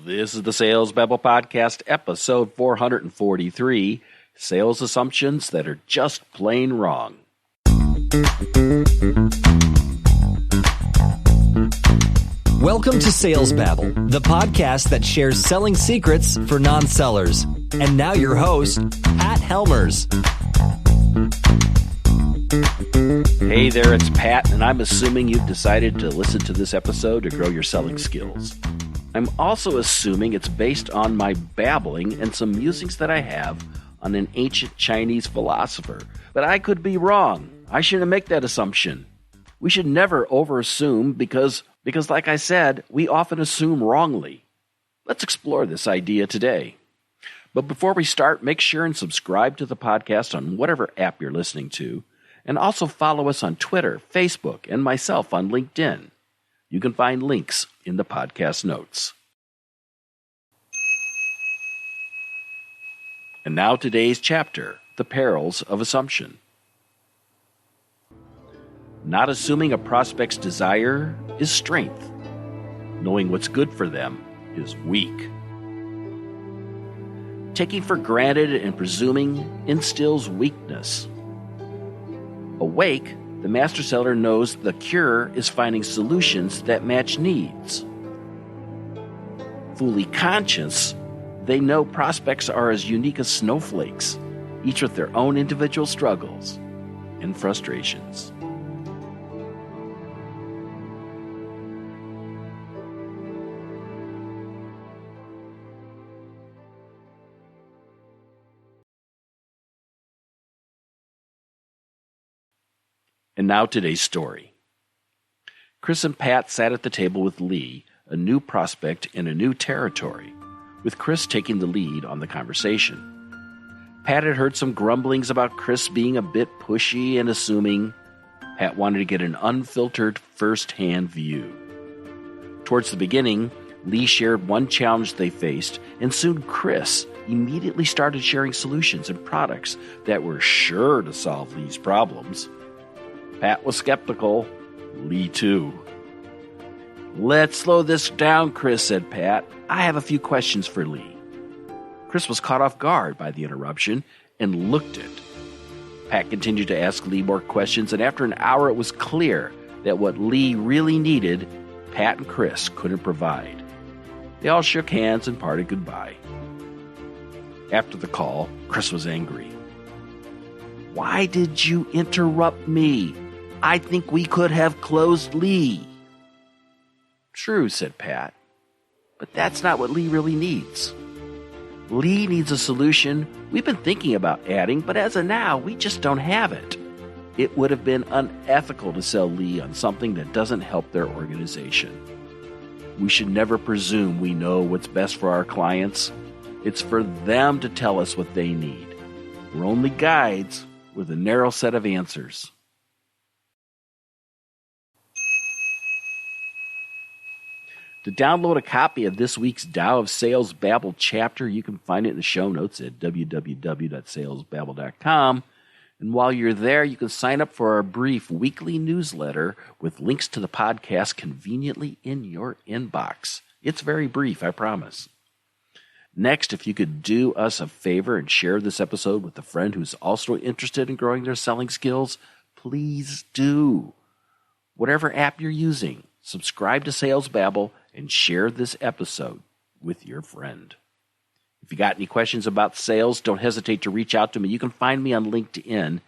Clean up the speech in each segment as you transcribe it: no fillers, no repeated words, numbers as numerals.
This is the Sales Babble Podcast, episode 443, Sales Assumptions That Are Just Plain Wrong. Welcome to Sales Babble, the podcast that shares selling secrets for non-sellers. And now your host, Pat Helmers. Hey there, it's Pat, and I'm assuming you've decided to listen to this episode to grow your selling skills. I'm also assuming it's based on my babbling and some musings that I have on an ancient Chinese philosopher. But I could be wrong. I shouldn't make that assumption. We should never over-assume because like I said, we often assume wrongly. Let's explore this idea today. But before we start, make sure and subscribe to the podcast on whatever app you're listening to, and also follow us on Twitter, Facebook, and myself on LinkedIn. You can find links in the podcast notes. And now today's chapter, The Perils of Assumption. Not assuming a prospect's desire is strength. Knowing what's good for them is weak. Taking for granted and presuming instills weakness. Awake, the master seller knows the cure is finding solutions that match needs. Fully conscious, they know prospects are as unique as snowflakes, each with their own individual struggles and frustrations. And now today's story. Chris and Pat sat at the table with Lee, a new prospect in a new territory, with Chris taking the lead on the conversation. Pat had heard some grumblings about Chris being a bit pushy and assuming. Pat wanted to get an unfiltered, first-hand view. Towards the beginning, Lee shared one challenge they faced, and soon Chris immediately started sharing solutions and products that were sure to solve Lee's problems. Pat was skeptical. Lee, too. "Let's slow this down, Chris," said Pat. "I have a few questions for Lee." Chris was caught off guard by the interruption and looked it. Pat continued to ask Lee more questions, and after an hour it was clear that what Lee really needed, Pat and Chris couldn't provide. They all shook hands and parted goodbye. After the call, Chris was angry. "Why did you interrupt me? I think we could have closed Lee." "True," said Pat, "but that's not what Lee really needs. Lee needs a solution we've been thinking about adding, but as of now, we just don't have it. It would have been unethical to sell Lee on something that doesn't help their organization. We should never presume we know what's best for our clients. It's for them to tell us what they need. We're only guides with a narrow set of answers." To download a copy of this week's Tao of Sales Babble chapter, you can find it in the show notes at www.salesbabble.com. And while you're there, you can sign up for our brief weekly newsletter with links to the podcast conveniently in your inbox. It's very brief, I promise. Next, if you could do us a favor and share this episode with a friend who's also interested in growing their selling skills, please do. Whatever app you're using, subscribe to Sales Babble and share this episode with your friend. If you got any questions about sales, don't hesitate to reach out to me. You can find me on LinkedIn,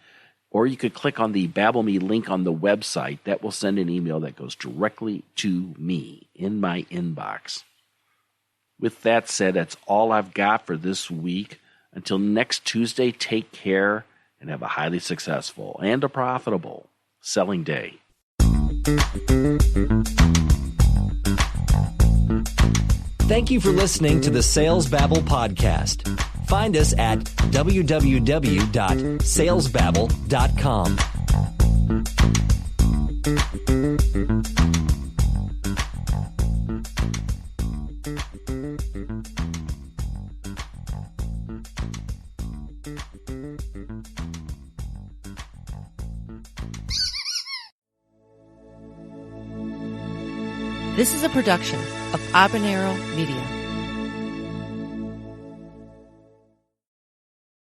or you could click on the Babble Me link on the website. That will send an email that goes directly to me in my inbox. With that said, that's all I've got for this week. Until next Tuesday, take care and have a highly successful and a profitable selling day. Thank you for listening to the Sales Babble podcast. Find us at www.salesbabble.com. This is a production of Habanero Media.